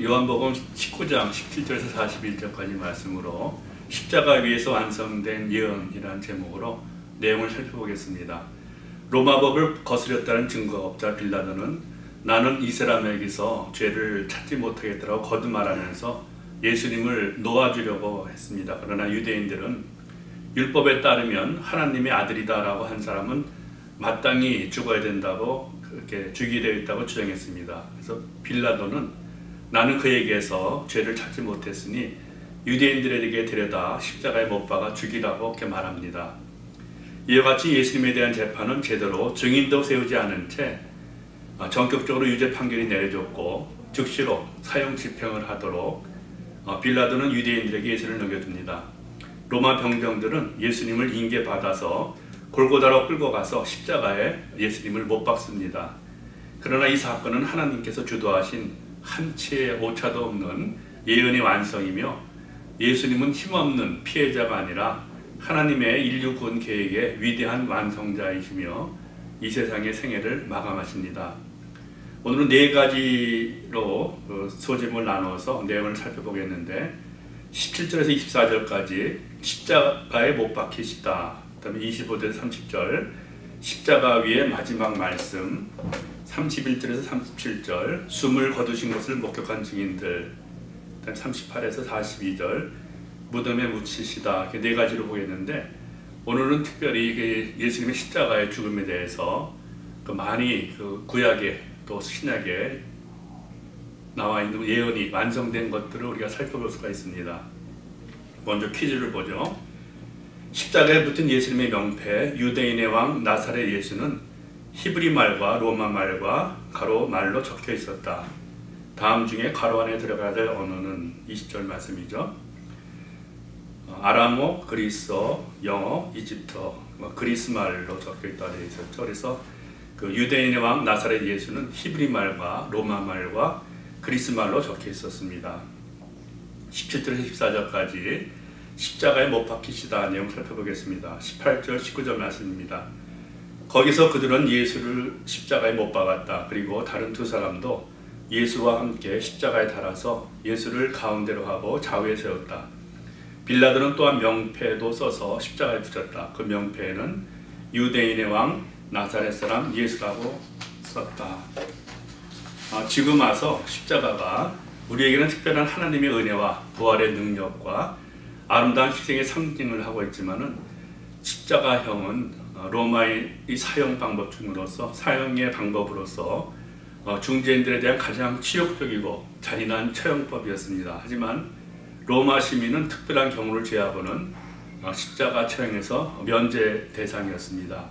요한복음 19장 17절에서 41절까지 말씀으로 십자가 위에서 완성된 예언이라는 제목으로 내용을 살펴보겠습니다. 로마법을 거스렸다는 증거가 없자 빌라도는 나는 이 사람에게서 죄를 찾지 못하겠다고 거듭말하면서 예수님을 놓아주려고 했습니다. 그러나 유대인들은 율법에 따르면 하나님의 아들이다라고 한 사람은 마땅히 죽어야 된다고 그렇게 주기되어 있다고 주장했습니다. 그래서 빌라도는 나는 그에게서 죄를 찾지 못했으니 유대인들에게 데려다 십자가에 못 박아 죽이라고 그렇게 말합니다. 이와 같이 예수님에 대한 재판은 제대로 증인도 세우지 않은 채 전격적으로 유죄 판결이 내려졌고 즉시로 사형 집행을 하도록 빌라도는 유대인들에게 예수를 넘겨줍니다. 로마 병정들은 예수님을 인계받아서 골고다로 끌고 가서 십자가에 예수님을 못 박습니다. 그러나 이 사건은 하나님께서 주도하신 한치의 오차도 없는 예언의 완성이며 예수님은 힘없는 피해자가 아니라 하나님의 인류 구원 계획의 위대한 완성자이시며 이 세상의 생애를 마감하십니다. 오늘은 네 가지로 소제목을 나눠서 내용을 살펴보겠는데 17절에서 24절까지 십자가에 못 박히시다. 그 다음에 25절에서 30절 십자가 위의 마지막 말씀 31절에서 37절 숨을 거두신 것을 목격한 증인들 그 다음에 38에서 42절 무덤에 묻히시다. 이렇게 네 가지로 보겠는데 오늘은 특별히 예수님의 십자가의 죽음에 대해서 많이 구약에 또 신약에 나와 있는 예언이 완성된 것들을 우리가 살펴볼 수가 있습니다. 먼저 퀴즈를 보죠. 십자가에 붙은 예수님의 명패 유대인의 왕 나사렛 예수는 히브리 말과 로마 말과 가로 말로 적혀 있었다. 다음 중에 가로 안에 들어가야 될 언어는 20절 말씀이죠. 아람어, 그리스어, 영어, 이집터, 그리스 말로 적혀 있다 되어 있었죠. 그래서 그 유대인의 왕 나사렛 예수는 히브리 말과 로마 말과 그리스 말로 적혀 있었습니다. 17절에서 14절까지 십자가에 못 박히시다 내용 살펴보겠습니다. 18절, 19절 말씀입니다. 거기서 그들은 예수를 십자가에 못 박았다. 그리고 다른 두 사람도 예수와 함께 십자가에 달아서 예수를 가운데로 하고 좌우에 세웠다. 빌라도는 또한 명패도 써서 십자가에 붙였다. 그 명패에는 유대인의 왕 나사렛 사람 예수라고 썼다. 지금 와서 십자가가 우리에게는 특별한 하나님의 은혜와 부활의 능력과 아름다운 희생의 상징을 하고 있지만은 십자가형은 로마의 사형 방법 중으로서 사형의 방법으로서 중재인들에 대한 가장 치욕적이고 잔인한 처형법이었습니다. 하지만 로마 시민은 특별한 경우를 제하고는 십자가 처형에서 면제 대상이었습니다.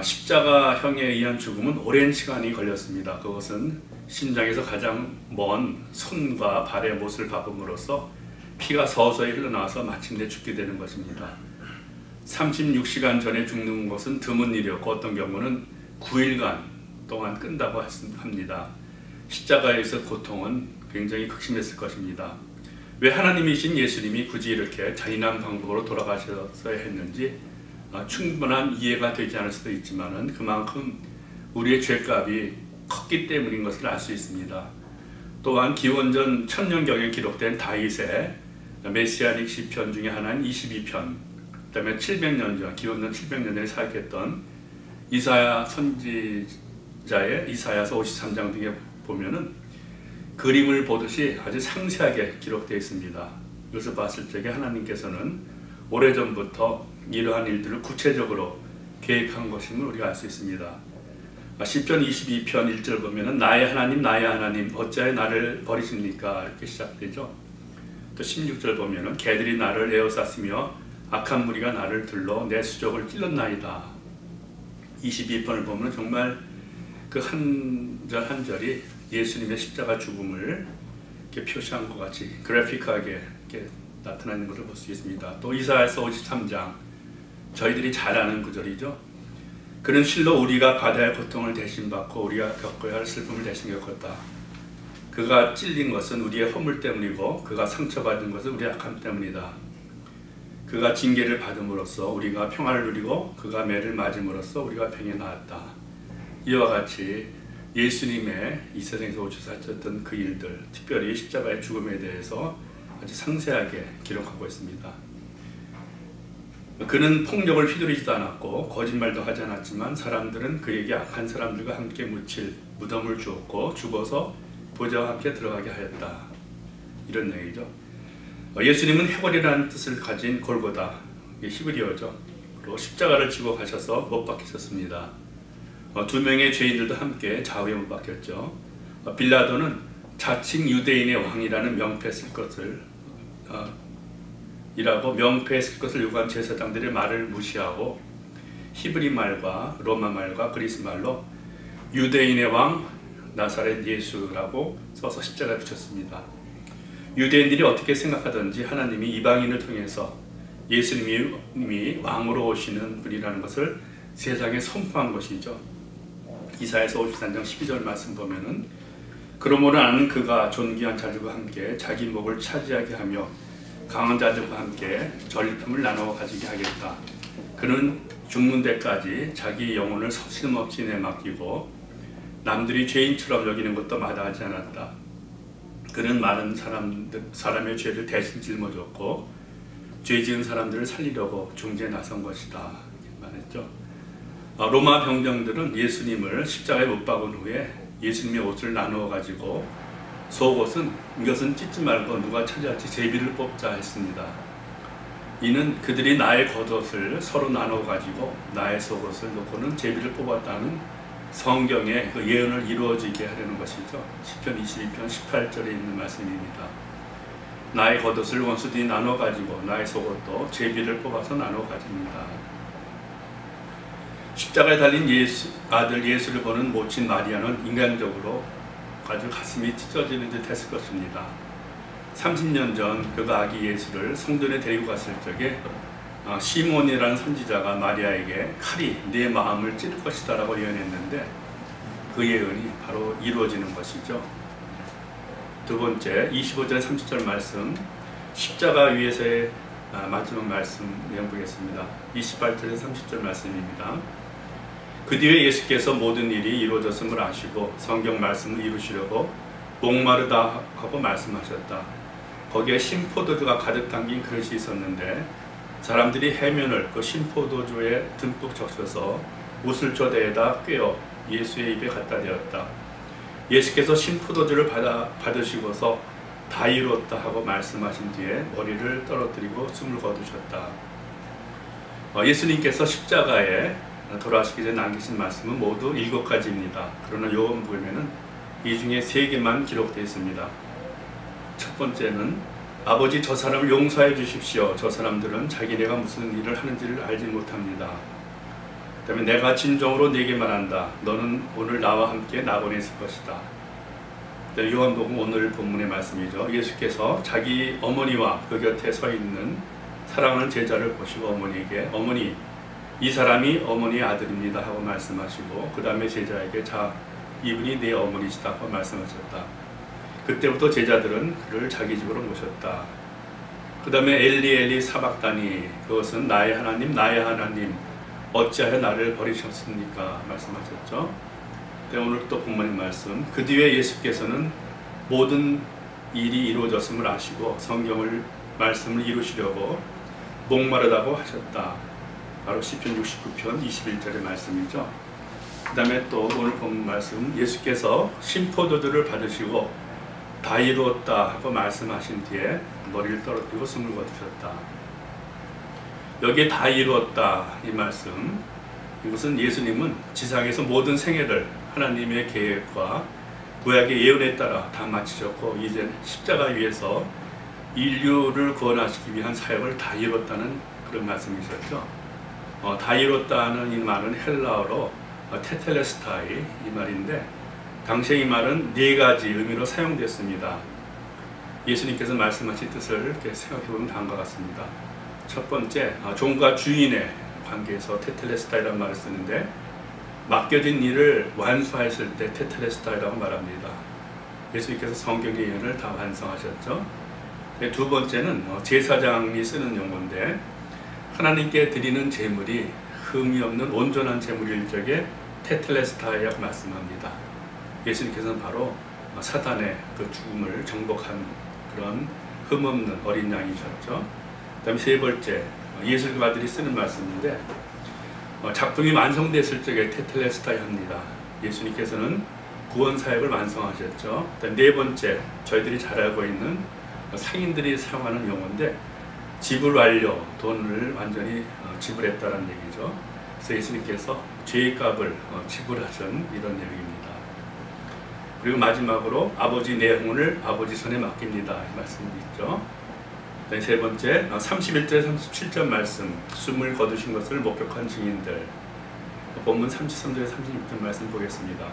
십자가형에 의한 죽음은 오랜 시간이 걸렸습니다. 그것은 심장에서 가장 먼 손과 발의 못을 박음으로써 피가 서서히 흘러나와서 마침내 죽게 되는 것입니다. 36시간 전에 죽는 것은 드문 일이었고 어떤 경우는 9일간 동안 끈다고 합니다. 십자가에서 고통은 굉장히 극심했을 것입니다. 왜 하나님이신 예수님이 굳이 이렇게 잔인한 방법으로 돌아가셨어야 했는지 충분한 이해가 되지 않을 수도 있지만 그만큼 우리의 죄값이 컸기 때문인 것을 알 수 있습니다. 또한 기원전 1000년경에 기록된 다윗의 메시아닉 시편 중에 하나인 22편 그 다음에 700년 전 기원전 700년 전에 사역했던 이사야 선지자의 이사야서 53장 등에 보면은 그림을 보듯이 아주 상세하게 기록되어 있습니다. 이것을 봤을 적에 하나님께서는 오래전부터 이러한 일들을 구체적으로 계획한 것임을 우리가 알 수 있습니다. 시편 22편 1절 보면은 나의 하나님 어찌하여 나를 버리십니까? 이렇게 시작되죠. 또 16절 보면은 개들이 나를 에워쌌으며 악한 무리가 나를 들러 내 수족을 찔렀나이다. 22편을 보면 정말 그 한 절 한 절이 예수님의 십자가 죽음을 이렇게 표시한 것 같이 그래픽하게 이렇게 나타나는 것을 볼 수 있습니다. 또 이사야서 53장 저희들이 잘 아는 구절이죠. 그는 실로 우리가 받아야 할 고통을 대신 받고 우리가 겪어야 할 슬픔을 대신 겪었다. 그가 찔린 것은 우리의 허물 때문이고 그가 상처받은 것은 우리의 악함 때문이다. 그가 징계를 받음으로써 우리가 평화를 누리고 그가 매를 맞음으로써 우리가 병에 나았다. 이와 같이 예수님의 이 세상에서 오셔서 하셨던 그 일들, 특별히 십자가의 죽음에 대해서 아주 상세하게 기록하고 있습니다. 그는 폭력을 휘두르지도 않았고 거짓말도 하지 않았지만 사람들은 그에게 악한 사람들과 함께 묻힐 무덤을 주었고 죽어서 보좌와 함께 들어가게 하였다. 이런 얘기죠. 예수님은 해골이라는 뜻을 가진 골고다, 이게 히브리어죠. 또 십자가를 지고 가셔서 못 박히셨습니다. 두 명의 죄인들도 함께 좌우에 못 박혔죠. 빌라도는 자칭 유대인의 왕이라는 명패 쓸 것을 이라고 명패에 쓸 것을 요구한 제사장들의 말을 무시하고 히브리 말과 로마 말과 그리스 말로 유대인의 왕 나사렛 예수라고 써서 십자가에 붙였습니다. 유대인들이 어떻게 생각하든지 하나님이 이방인을 통해서 예수님이 왕으로 오시는 분이라는 것을 세상에 선포한 것이죠. 이사야서 53장 12절 말씀 보면은 그러므로 나는 그가 존귀한 자들과 함께 자기 목을 차지하게 하며 강한 자들과 함께 전리품을 나누어 가지게 하겠다. 그는 죽는 데까지 자기 영혼을 서슴없이 내맡기고 남들이 죄인처럼 여기는 것도 마다하지 않았다. 그는 많은 사람의 죄를 대신 짊어졌고 죄 지은 사람들을 살리려고 중재에 나선 것이다. 이렇게 말했죠. 로마 병정들은 예수님을 십자가에 못 박은 후에 예수님의 옷을 나누어 가지고 속옷은 이것은 찢지 말고 누가 차지할지 제비를 뽑자 했습니다. 이는 그들이 나의 겉옷을 서로 나누어 가지고 나의 속옷을 놓고는 제비를 뽑았다는 성경의 그 예언을 이루어지게 하려는 것이죠. 시편 22편 18절에 있는 말씀입니다. 나의 겉옷을 원수들이 나누어 가지고 나의 속옷도 제비를 뽑아서 나누어 가집니다. 십자가에 달린 아들 예수를 보는 모친 마리아는 인간적으로 아주 가슴이 찢어지는 듯 했을 것입니다. 30년 전 그가 아기 예수를 성전에 데리고 갔을 적에 시몬이라는 선지자가 마리아에게 칼이 내 마음을 찌를 것이다 라고 예언했는데 그 예언이 바로 이루어지는 것이죠. 두 번째 25절 30절 말씀, 십자가 위에서의 마지막 말씀 내용 보겠습니다. 28절에서 30절 말씀입니다. 그 뒤에 예수께서 모든 일이 이루어졌음을 아시고 성경 말씀을 이루시려고 목마르다 하고 말씀하셨다. 거기에 신포도주가 가득 담긴 그릇이 있었는데 사람들이 해면을 그 신포도주에 듬뿍 적셔서 우슬초대에다 꿰어 예수의 입에 갖다 대었다. 예수께서 신포도주를 받으시고서 다 이루었다 하고 말씀하신 뒤에 머리를 떨어뜨리고 숨을 거두셨다. 예수님께서 십자가에 돌아가시기 전에 남기신 말씀은 모두 7가지입니다. 그러나 요한복음에는 이 중에 3개만 기록되어 있습니다. 첫 번째는 아버지 저 사람을 용서해 주십시오. 저 사람들은 자기네가 무슨 일을 하는지를 알지 못합니다. 그 다음에 내가 진정으로 네게 말한다. 너는 오늘 나와 함께 낙원에 있을 것이다. 요한복음 오늘 본문의 말씀이죠. 예수께서 자기 어머니와 그 곁에 서 있는 사랑하는 제자를 보시고 어머니에게 어머니 이 사람이 어머니의 아들입니다 하고 말씀하시고 그 다음에 제자에게 자 이분이 내 어머니시다 하고 말씀하셨다. 그때부터 제자들은 그를 자기 집으로 모셨다. 그 다음에 엘리 엘리 사박다니 그것은 나의 하나님 나의 하나님 어찌하여 나를 버리셨습니까 말씀하셨죠. 오늘 또 본문의 말씀 그 뒤에 예수께서는 모든 일이 이루어졌음을 아시고 성경을 말씀을 이루시려고 목마르다고 하셨다. 바로 시편 69편 21절의 말씀이죠. 그 다음에 또 오늘 본 말씀 예수께서 신포도주를 받으시고 다 이루었다 하고 말씀하신 뒤에 머리를 떨어뜨리고 숨을 거두셨다. 여기에 다 이루었다 이 말씀 이것은 예수님은 지상에서 모든 생애를 하나님의 계획과 구약의 예언에 따라 다 마치셨고 이제 십자가 위에서 인류를 구원하시기 위한 사역을 다 이뤘다는 그런 말씀이셨죠. 다 이뤘다는 이 말은 헬라어로 테텔레스타이 이 말인데 당시에 이 말은 4가지 의미로 사용됐습니다. 예수님께서 말씀하신 뜻을 이렇게 생각해보면 다음과 같습니다. 첫 번째, 종과 주인의 관계에서 테텔레스타이라는 말을 쓰는데 맡겨진 일을 완수하였을 때 테텔레스타이라고 말합니다. 예수님께서 성경의 예언을 다 완성하셨죠. 두 번째는 제사장이 쓰는 용어인데 하나님께 드리는 제물이 흠이 없는 온전한 제물일 적에 테텔레스타이라고 말씀합니다. 예수님께서는 바로 사단의 그 죽음을 정복한 그런 흠없는 어린 양이셨죠. 그 다음에 세 번째, 예술가들이 쓰는 말씀인데, 작품이 완성됐을 적에 테텔레스타이합니다. 예수님께서는 구원 사역을 완성하셨죠. 그 다음에 네 번째, 저희들이 잘 알고 있는 상인들이 사용하는 용어인데, 지불 완료, 돈을 완전히 지불했다는 얘기죠. 그래서 예수님께서 죄의 값을 지불하신 이런 내용입니다. 그리고 마지막으로 아버지 내 영혼을 아버지 손에 맡깁니다. 이 말씀이 있죠. 네, 세 번째, 31절 37절 말씀, 숨을 거두신 것을 목격한 증인들. 본문 33절 36절 말씀 보겠습니다.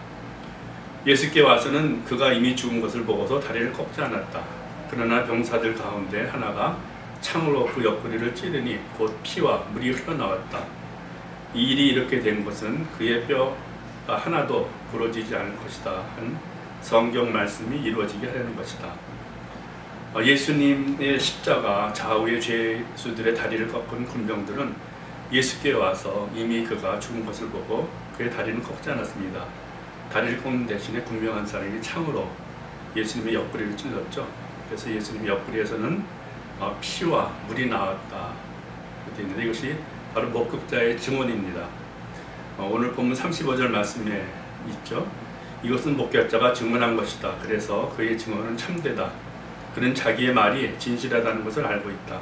예수께 와서는 그가 이미 죽은 것을 보고서 다리를 꺾지 않았다. 그러나 병사들 가운데 하나가 창으로 그 옆구리를 찌르니 곧 피와 물이 흘러나왔다. 이 일이 이렇게 된 것은 그의 뼈가 하나도 부러지지 않을 것이다 한 성경 말씀이 이루어지게 하려는 것이다. 예수님의 십자가 좌우의 죄수들의 다리를 꺾은 군병들은 예수께 와서 이미 그가 죽은 것을 보고 그의 다리는 꺾지 않았습니다. 다리를 꺾는 대신에 군병 한 사람이 창으로 예수님의 옆구리를 찔렀죠. 그래서 예수님의 옆구리에서는 피와 물이 나왔다 되어 있는데, 이것이 바로 목격자의 증언입니다. 오늘 본문 35절 말씀에 있죠. 이것은 목격자가 증언한 것이다. 그래서 그의 증언은 참되다. 그는 자기의 말이 진실하다는 것을 알고 있다.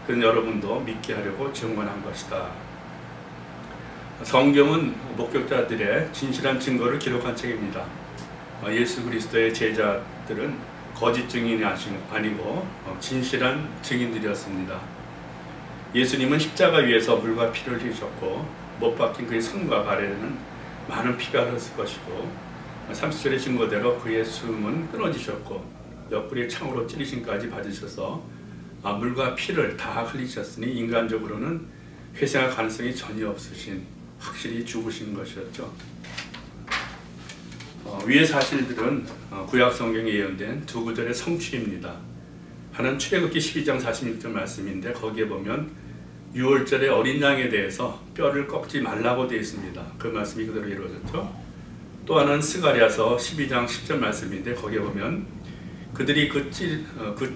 그는 여러분도 믿게 하려고 증언한 것이다. 성경은 목격자들의 진실한 증거를 기록한 책입니다. 예수 그리스도의 제자들은 거짓 증인이 아니고 진실한 증인들이었습니다. 예수님은 십자가 위에서 물과 피를 흘리셨고 못 박힌 그의 손과 발에는 많은 피가 흘렀을 것이고 30절의 증거대로 그의 숨은 끊어지셨고 옆구리에 창으로 찌르심까지 받으셔서 물과 피를 다 흘리셨으니 인간적으로는 회생할 가능성이 전혀 없으신, 확실히 죽으신 것이었죠. 위의 사실들은 구약 성경에 예언된 두 구절의 성취입니다. 하나는 출애굽기 12장 46절 말씀인데, 거기에 보면 6월절의 어린 양에 대해서 뼈를 꺾지 말라고 되어 있습니다. 그 말씀이 그대로 이루어졌죠. 또 하나는 스가랴서 12장 10절 말씀인데, 거기에 보면 그들이 그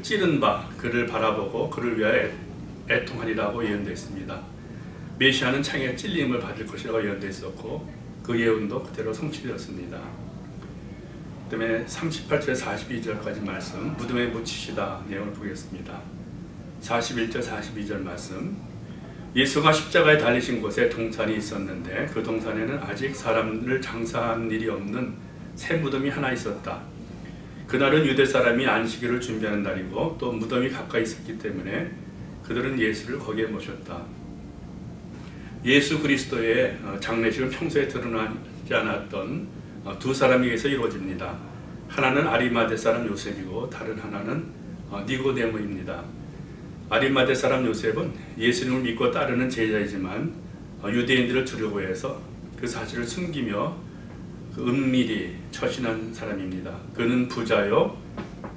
찌른 바 그를 바라보고 그를 위하여 애통하리라고 예언되어 있습니다. 메시아는 창에 찔림을 받을 것이라고 예언되어 있었고 그 예언도 그대로 성취되었습니다. 그 다음에 38절 42절까지 말씀, 무덤에 묻히시다 내용을 보겠습니다. 41절 42절 말씀, 예수가 십자가에 달리신 곳에 동산이 있었는데 그 동산에는 아직 사람을 장사한 일이 없는 새 무덤이 하나 있었다. 그날은 유대 사람이 안식일을 준비하는 날이고 또 무덤이 가까이 있었기 때문에 그들은 예수를 거기에 모셨다. 예수 그리스도의 장례식은 평소에 드러나지 않았던 두 사람에 의해서 이루어집니다. 하나는 아리마대 사람 요셉이고 다른 하나는 니고데모입니다. 아리마대 사람 요셉은 예수님을 믿고 따르는 제자이지만 유대인들을 두려워해서 그 사실을 숨기며 은밀히 처신한 사람입니다. 그는 부자요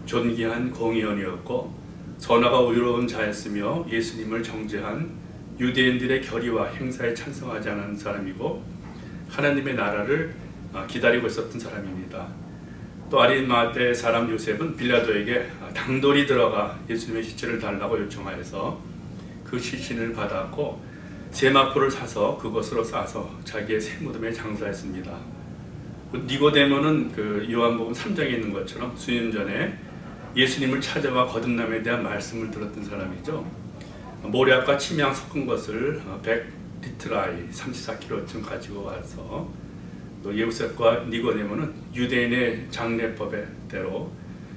존귀한 공의원이었고 선하고 의로운 자였으며 예수님을 정죄한 유대인들의 결의와 행사에 찬성하지 않은 사람이고 하나님의 나라를 기다리고 있었던 사람입니다. 또 아리마대 사람 요셉은 빌라도에게 당돌이 들어가 예수님의 시체를 달라고 요청하여서 그 시신을 받았고 세마포를 사서 그것으로 싸서 자기의 새 무덤에 장사했습니다. 니고데모는 그 요한복음 3장에 있는 것처럼 수년 전에 예수님을 찾아와 거듭남에 대한 말씀을 들었던 사람이죠. 모략과 침향 섞은 것을 100리트라이 34kg쯤 가지고 와서 또 요셉과 니고데모는 유대인의 장례법대로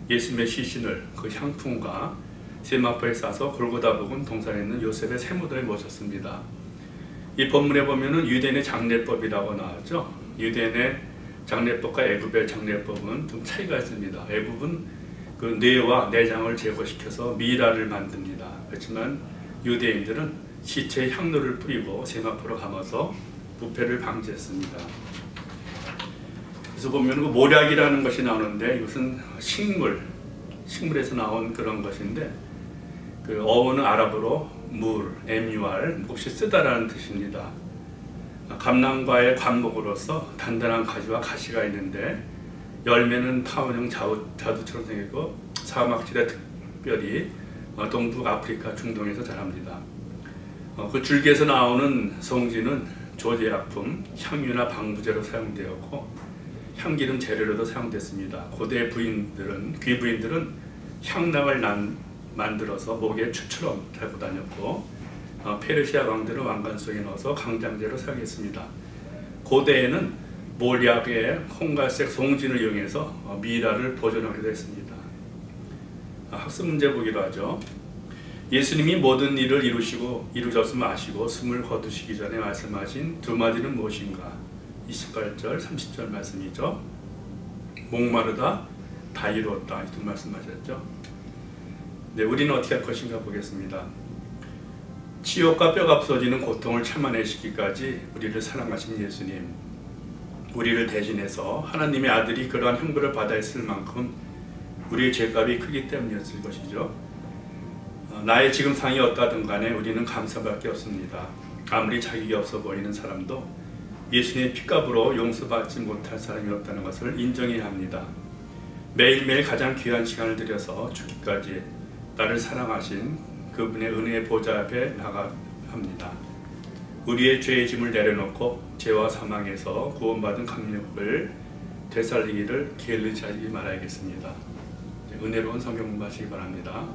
예수님의 시신을 그 향품과 세마포에 싸서 골고다 부근 동산에 있는 요셉의 새 무덤에 모셨습니다. 이 본문에 보면은 유대인의 장례법이라고 나왔죠. 유대인의 장례법과 애굽의 장례법은 좀 차이가 있습니다. 애굽은 그 뇌와 내장을 제거시켜서 미라를 만듭니다. 그렇지만 유대인들은 시체에 향로를 뿌리고 세마포로 감아서 부패를 방지했습니다. 그래서 보면 그 모략이라는 것이 나오는데 이것은 식물에서 나온 그런 것인데 그 어원은 아랍어로 물, MUR, 몹시 쓰다라는 뜻입니다. 감람과의 관목으로서 단단한 가지와 가시가 있는데 열매는 타원형 자두처럼 생겼고 사막지대 특별히 동북 아프리카 중동에서 자랍니다. 그 줄기에서 나오는 송지는 조제약품, 향유나 방부제로 사용되었고 향기름 재료로도 사용됐습니다. 고대 귀부인들은 향락을 만들어서 목에 추처럼 달고 다녔고 페르시아 왕들은 왕관 속에 넣어서 강장제로 사용했습니다. 고대에는 몰약에 홍갈색 송진을 이용해서 미라를 보존하기도 했습니다. 학습 문제 보기로 하죠. 예수님이 모든 일을 이루셨음을 아시고 숨을 거두시기 전에 말씀하신 두 마디는 무엇인가? 28절, 30절 말씀이죠. 목마르다, 다 이루었다. 이 두 말씀하셨죠. 네, 우리는 어떻게 할 것인가 보겠습니다. 치욕과 뼈가 부서지는 고통을 참아내시기까지 우리를 사랑하신 예수님, 우리를 대신해서 하나님의 아들이 그러한 형벌을 받아 했을 만큼 우리의 죄값이 크기 때문이었을 것이죠. 나의 지금 상이 어떠하든 간에 우리는 감사밖에 없습니다. 아무리 자격이 없어 보이는 사람도 예수님의 피값으로 용서받지 못할 사람이 없다는 것을 인정해야 합니다. 매일매일 가장 귀한 시간을 들여서 죽기까지 나를 사랑하신 그분의 은혜의 보좌 앞에 나가야 합니다. 우리의 죄의 짐을 내려놓고 죄와 사망에서 구원받은 강력을 되살리기를 게을리하지 말아야겠습니다. 은혜로운 성경 공부하시기 바랍니다.